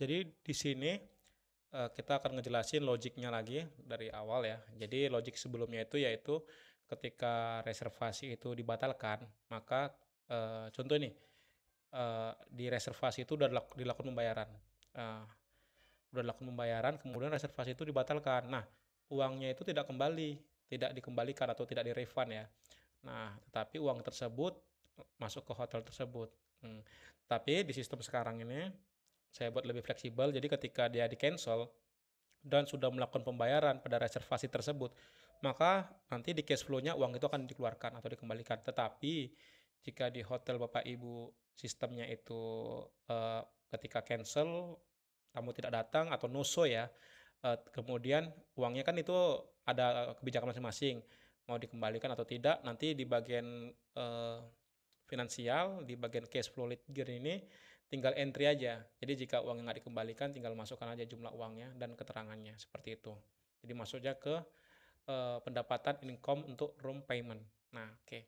Jadi di sini kita akan ngejelasin logiknya lagi dari awal ya. Jadi logik sebelumnya itu yaitu ketika reservasi itu dibatalkan, maka contoh nih, di reservasi itu udah dilakukan pembayaran. Eee, udah dilakukan pembayaran, kemudian reservasi itu dibatalkan. Nah, uangnya itu tidak kembali, tidak dikembalikan atau tidak di-refund ya. Nah, tetapi uang tersebut masuk ke hotel tersebut. Mmm, tapi di sistem sekarang ini saya buat lebih fleksibel, jadi ketika dia di-cancel dan sudah melakukan pembayaran pada reservasi tersebut, maka nanti di cash flow-nya uang itu akan dikeluarkan atau dikembalikan. Tetapi jika di hotel Bapak Ibu sistemnya itu eh, ketika cancel tamu tidak datang atau no show ya, kemudian uangnya kan itu ada kebijakan masing-masing mau dikembalikan atau tidak nanti di bagian eh, finansial di bagian cash flow ledger ini tinggal entry aja. Jadi jika uangnya nggak dikembalikan, tinggal masukkan aja jumlah uangnya dan keterangannya seperti itu. Jadi masuknya ke pendapatan income untuk room payment. Nah, oke.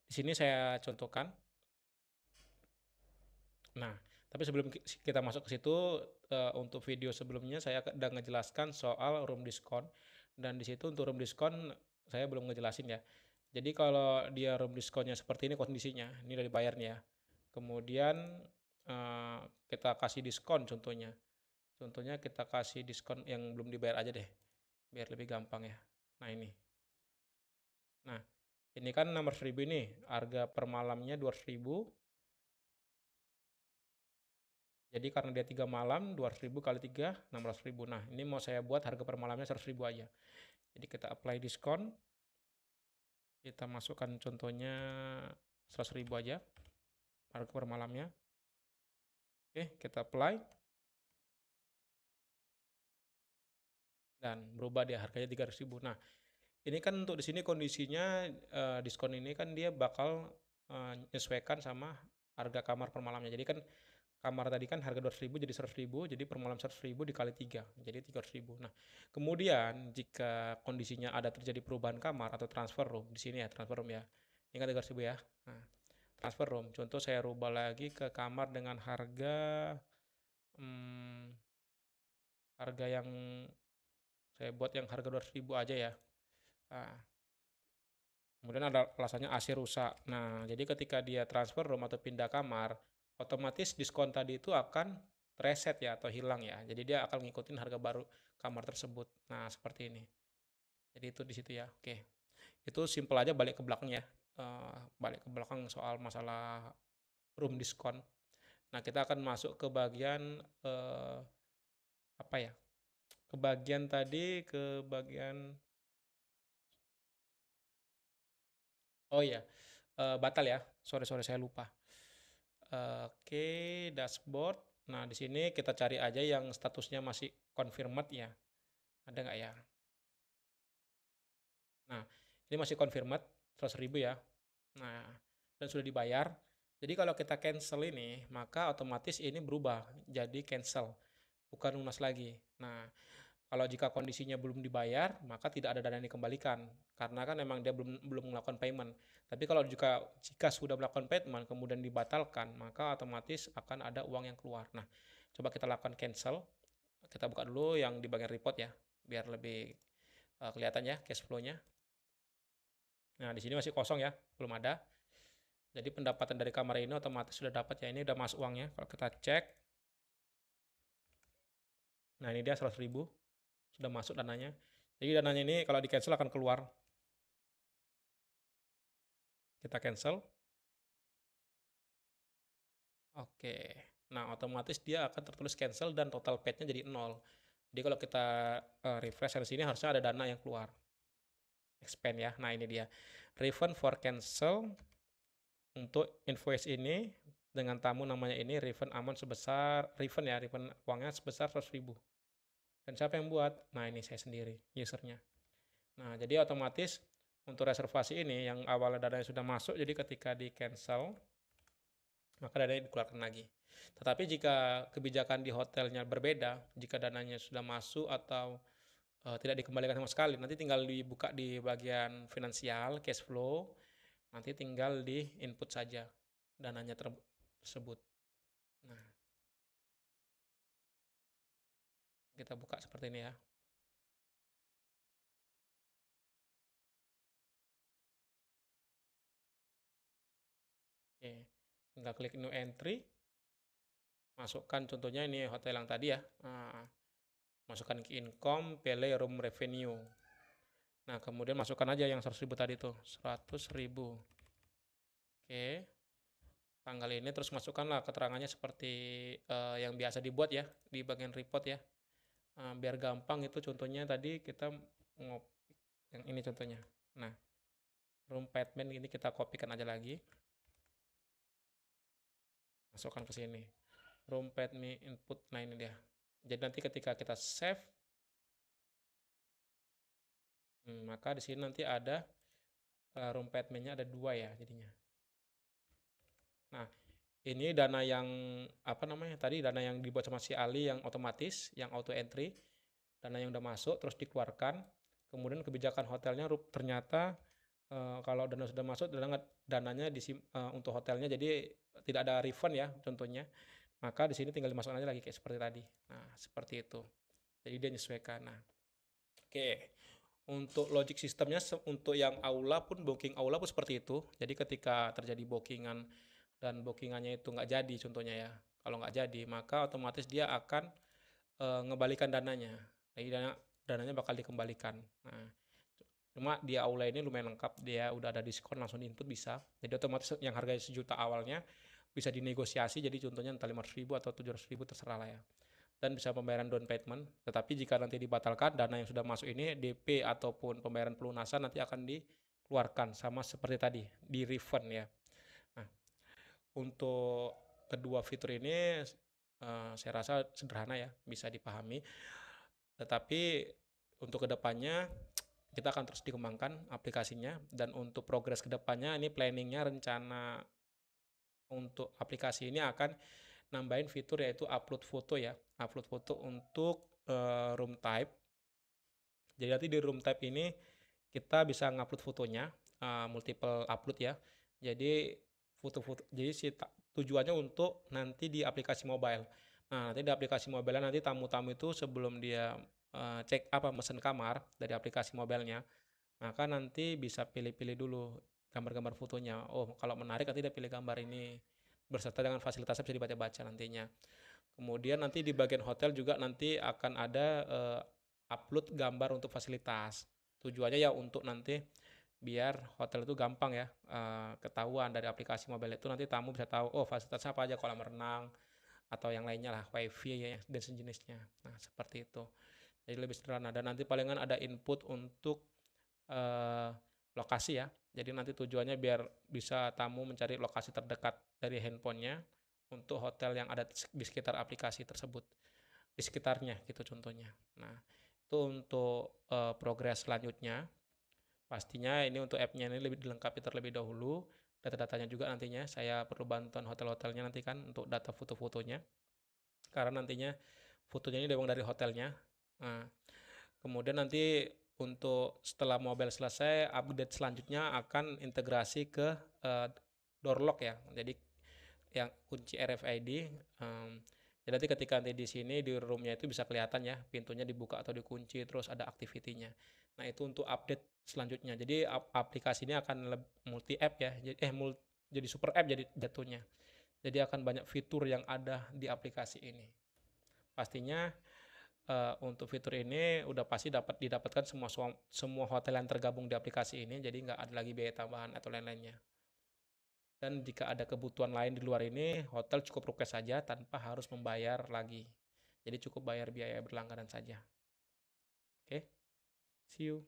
Di sini saya contohkan. Nah, tapi sebelum kita masuk ke situ, untuk video sebelumnya saya udah ngejelaskan soal room diskon dan di situ untuk room diskon saya belum ngejelasin ya. Jadi kalau dia room diskonnya seperti ini kondisinya, ini udah dibayar nih ya. Kemudian eh, kita kasih diskon contohnya. Contohnya kita kasih diskon yang belum dibayar aja deh, biar lebih gampang ya. Nah ini. Nah, ini kan 600.000 ini, harga per malamnya 200.000. Jadi karena dia 3 malam, 200.000 kali 3, 600.000. Nah, ini mau saya buat harga per malamnya 100.000 aja. Jadi kita apply diskon, kita masukkan contohnya 100.000 aja, harga per malamnya. Oke, kita apply, dan berubah dia harganya 300.000. Nah, ini kan untuk di sini kondisinya diskon ini kan dia bakal menyesuaikan sama harga kamar per malamnya. Jadi kan kamar tadi kan harga 200.000 jadi 100.000, jadi per malam 100.000 dikali 3, jadi 300.000. Nah, kemudian jika kondisinya ada terjadi perubahan kamar atau transfer room, di sini ya transfer room ya, ini kan 300.000 ya. Nah, transfer room, contoh saya rubah lagi ke kamar dengan harga hmm, harga yang saya buat yang harga 200.000 aja ya. Nah, kemudian ada alasannya AC rusak. Nah, jadi ketika dia transfer room atau pindah kamar, otomatis diskon tadi itu akan reset ya atau hilang ya. Jadi dia akan ngikutin harga baru kamar tersebut. Nah, seperti ini. Jadi itu di situ ya. Oke. Itu simple aja balik ke belakang ya. Balik ke belakang soal masalah room diskon. Nah, kita akan masuk ke bagian apa ya? Ke bagian tadi ke bagian oh iya, batal ya. Sorry sorry saya lupa. Oke, dashboard. Nah, di sini kita cari aja yang statusnya masih confirmed ya. Ada nggak ya? Nah, ini masih confirmed 100.000 ya. Nah, dan sudah dibayar. Jadi kalau kita cancel ini, maka otomatis ini berubah jadi cancel, bukan lunas lagi. Nah, kalau jika kondisinya belum dibayar, maka tidak ada dana yang dikembalikan karena kan memang dia belum belum melakukan payment. Tapi kalau jika sudah melakukan payment kemudian dibatalkan, maka otomatis akan ada uang yang keluar. Nah, coba kita lakukan cancel. Kita buka dulu yang di bagian report ya, biar lebih kelihatan ya cash flow-nya. Nah, di sini masih kosong ya, belum ada. Jadi pendapatan dari kamar ini otomatis sudah dapat ya, ini udah masuk uangnya. Kalau kita cek, nah ini dia 100.000 sudah masuk dananya. Jadi dananya ini kalau di cancel akan keluar. Kita cancel. Oke. Nah, otomatis dia akan tertulis cancel dan total paid-nya jadi 0. Jadi kalau kita refresh dari sini harusnya ada dana yang keluar. Expand ya. Nah, ini dia. Refund for cancel untuk invoice ini dengan tamu namanya ini refund amount sebesar refund ya, refund uangnya sebesar 100.000. Dan siapa yang buat? Nah, ini saya sendiri, usernya. Nah, jadi otomatis untuk reservasi ini yang awalnya dananya sudah masuk, jadi ketika di cancel maka dananya dikeluarkan lagi. Tetapi jika kebijakan di hotelnya berbeda, jika dananya sudah masuk atau tidak dikembalikan sama sekali, nanti tinggal dibuka di bagian finansial, cash flow, nanti tinggal di input saja dananya tersebut. Nah, Kita buka seperti ini ya. Oke, tinggal klik new entry, masukkan contohnya ini hotel yang tadi ya. Nah, masukkan ke income, pilih room revenue. Nah, kemudian masukkan aja yang 100.000 tadi tuh, 100.000. Oke, tanggal ini terus masukkanlah keterangannya seperti yang biasa dibuat ya di bagian report ya. Biar gampang itu contohnya tadi kita ngop yang ini contohnya. Nah, room payment ini kita kopikan aja lagi, masukkan ke sini. Room payment input, nah ini dia. Jadi nanti ketika kita save, maka di sini nanti ada room payment-nya ada dua ya jadinya. Nah, ini dana yang apa namanya tadi, dana yang dibuat sama si Ali yang otomatis, yang auto entry, dana yang udah masuk terus dikeluarkan. Kemudian kebijakan hotelnya ternyata kalau dana sudah masuk, dananya untuk hotelnya, jadi tidak ada refund ya contohnya. Maka di sini tinggal dimasukkan aja lagi kayak seperti tadi. Nah, seperti itu. Jadi dia menyesuaikan. Nah, oke. Untuk logic sistemnya untuk yang aula pun, booking aula pun seperti itu. Jadi ketika terjadi bookingan dan bookingannya itu nggak jadi contohnya ya. Kalau nggak jadi, maka otomatis dia akan ngebalikan dananya. Jadi dananya bakal dikembalikan. Nah, cuma di aula ini lumayan lengkap, dia udah ada diskon langsung input bisa. Jadi otomatis yang harganya 1 juta awalnya bisa dinegosiasi, jadi contohnya entah 500.000 atau 700.000 terserah lah ya. Dan bisa pembayaran down payment, tetapi jika nanti dibatalkan, dana yang sudah masuk ini DP ataupun pembayaran pelunasan nanti akan dikeluarkan sama seperti tadi, di refund ya. Nah, untuk kedua fitur ini saya rasa sederhana ya, bisa dipahami. Tetapi untuk kedepannya kita akan terus dikembangkan aplikasinya, dan untuk progres kedepannya ini planningnya, rencana untuk aplikasi ini akan nambahin fitur yaitu upload foto ya, upload foto untuk room type. Jadi nanti di room type ini kita bisa ngupload fotonya, multiple upload ya. Jadi foto-foto, jadi tujuannya untuk nanti di aplikasi mobile. Nah, nanti di aplikasi mobile nanti tamu-tamu itu sebelum dia cek apa mesen kamar dari aplikasi mobilenya, maka nanti bisa pilih-pilih dulu gambar-gambar fotonya. Oh, kalau menarik nanti dia pilih gambar ini berserta dengan fasilitasnya bisa dibaca-baca nantinya. Kemudian nanti di bagian hotel juga nanti akan ada upload gambar untuk fasilitas. Tujuannya ya untuk nanti biar hotel itu gampang ya ketahuan dari aplikasi mobile itu, nanti tamu bisa tahu oh fasilitas apa aja, kolam renang atau yang lainnya lah, wifi ya dan sejenisnya. Nah, seperti itu. Jadi lebih sederhana, dan nanti palingan ada input untuk eh, lokasi ya. Jadi nanti tujuannya biar bisa tamu mencari lokasi terdekat dari handphonenya untuk hotel yang ada di sekitar aplikasi tersebut, di sekitarnya gitu contohnya. Nah, itu untuk progres selanjutnya. Pastinya ini untuk app-nya ini lebih dilengkapi terlebih dahulu. Data-datanya juga nantinya saya perlu bantuan hotel-hotelnya nanti kan untuk data foto-fotonya. Karena nantinya fotonya ini memang dari hotelnya. Nah, kemudian nanti untuk setelah mobile selesai, update selanjutnya akan integrasi ke door lock ya. Jadi yang kunci RFID. Jadi nanti ketika nanti di sini di roomnya itu bisa kelihatan ya pintunya dibuka atau dikunci, terus ada activity-nya. Nah, itu untuk update selanjutnya. Jadi aplikasi ini akan multi app ya. Jadi super app jadi jatuhnya. Jadi akan banyak fitur yang ada di aplikasi ini. Pastinya untuk fitur ini udah pasti dapat didapatkan semua hotel yang tergabung di aplikasi ini, jadi nggak ada lagi biaya tambahan atau lain-lainnya. Dan jika ada kebutuhan lain di luar ini, hotel cukup request saja tanpa harus membayar lagi. Jadi cukup bayar biaya berlangganan saja. Oke, see you.